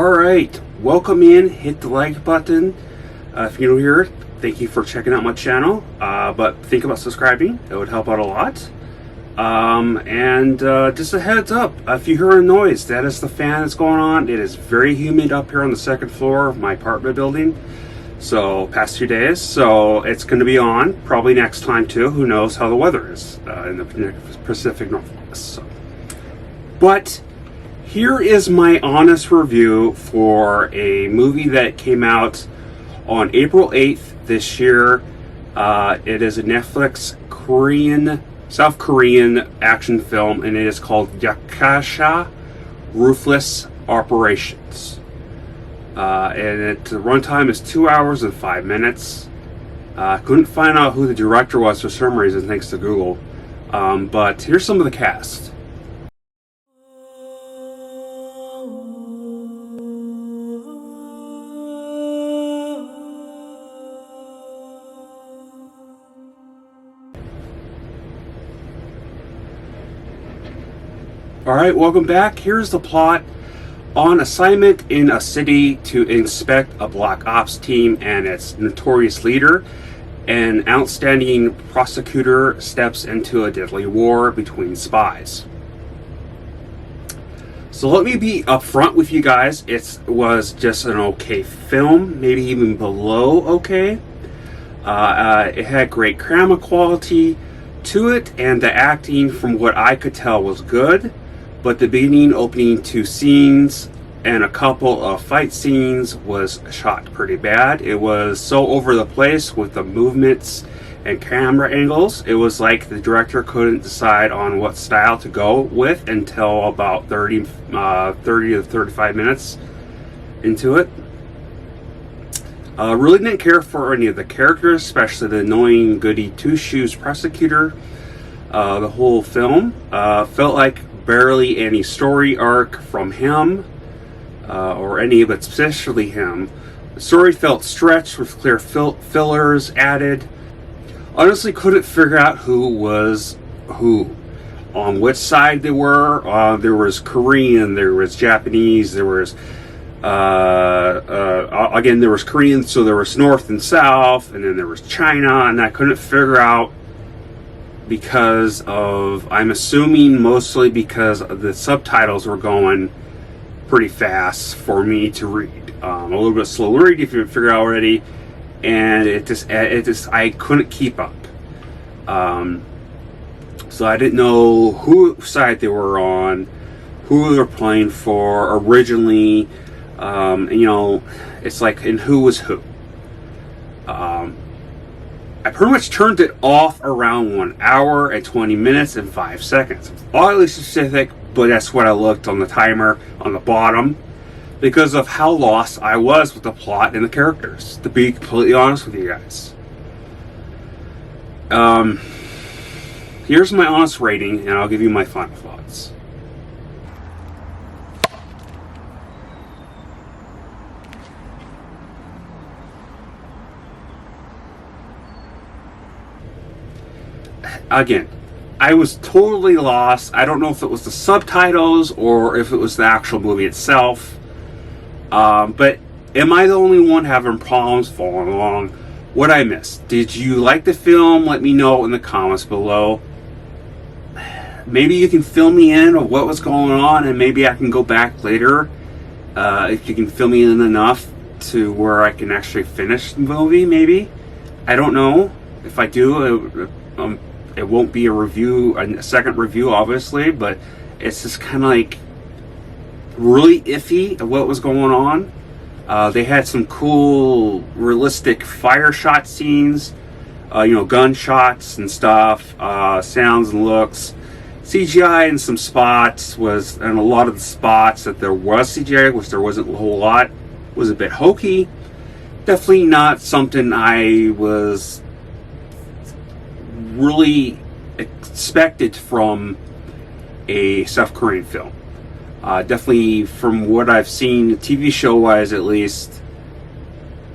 Alright, welcome in, hit the like button. If you're new here, thank you for checking out my channel, but think about subscribing, it would help out a lot. Just a heads up, if you hear a noise, that is the fan that's going on. It is very humid up here on the second floor of my apartment building, so past 2 days, so it's going to be on, probably next time too. Who knows how the weather is in the Pacific Northwest. But here is my honest review for a movie that came out on April 8th this year. It is a Netflix South Korean action film, and it is called Yaksha, Ruthless Operations. The runtime is 2 hours and 5 minutes. Couldn't find out who the director was for some reason, thanks to Google. But here's some of the cast. Alright, welcome back. Here's the plot. On assignment in a city to inspect a black ops team and its notorious leader, an outstanding prosecutor steps into a deadly war between spies. So let me be upfront with you guys. It was just an okay film, maybe even below okay. It had great camera quality to it, and the acting, from what I could tell, was good. But the beginning, opening two scenes and a couple of fight scenes was shot pretty bad. It was so over the place with the movements and camera angles. It was like the director couldn't decide on what style to go with until about 30 to 35 minutes into it. Really didn't care for any of the characters, especially the annoying goody two-shoes prosecutor. The whole film felt like barely any story arc from him, or any of it, especially him. The story felt stretched with clear fillers added. Honestly, couldn't figure out who was who, on which side they were. There was Korean, there was Japanese, there was again, there was Korean, so there was North and South, and then there was China, and I couldn't figure out, because of, I'm assuming mostly because the subtitles were going pretty fast for me to read. A little bit slow read if you figure out already, and it just I couldn't keep up. So I didn't know who side they were on, who they were playing for originally. You know, it's like, and who was who. I pretty much turned it off around 1 hour and 20 minutes and 5 seconds. Oddly specific, but that's what I looked on the timer on the bottom, because of how lost I was with the plot and the characters, to be completely honest with you guys. Here's my honest rating, and I'll give you my final thoughts. Again, I was totally lost. I don't know if it was the subtitles or if it was the actual movie itself. But am I the only one having problems following along? What I missed? Did you like the film? Let me know in the comments below. Maybe you can fill me in of what was going on, and maybe I can go back later. If you can fill me in enough to where I can actually finish the movie, maybe. I don't know. If I do, it won't be a review, a second review, obviously, but it's just kind of like really iffy of what was going on. They had some cool, realistic fire shot scenes, gunshots and stuff, sounds and looks. CGI in some spots and a lot of the spots that there was CGI, which there wasn't a whole lot, was a bit hokey. Definitely not something I was really expected from a South Korean film. Definitely from what I've seen, TV show wise at least,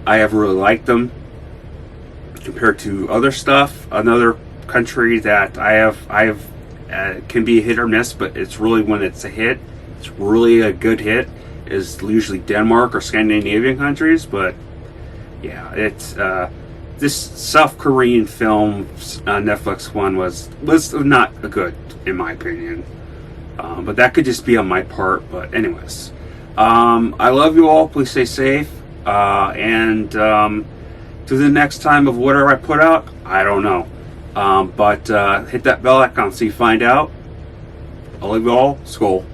I have really liked them compared to other stuff. Another country that I have can be a hit or miss, but it's really, when it's a hit, it's really a good hit. is usually Denmark or Scandinavian countries, but yeah, it's this South Korean film Netflix one was not good in my opinion, but that could just be on my part. But anyways, I love you all. Please stay safe, and to the next time of whatever I put out, I don't know, but hit that bell icon so you find out. I love you all. Skål.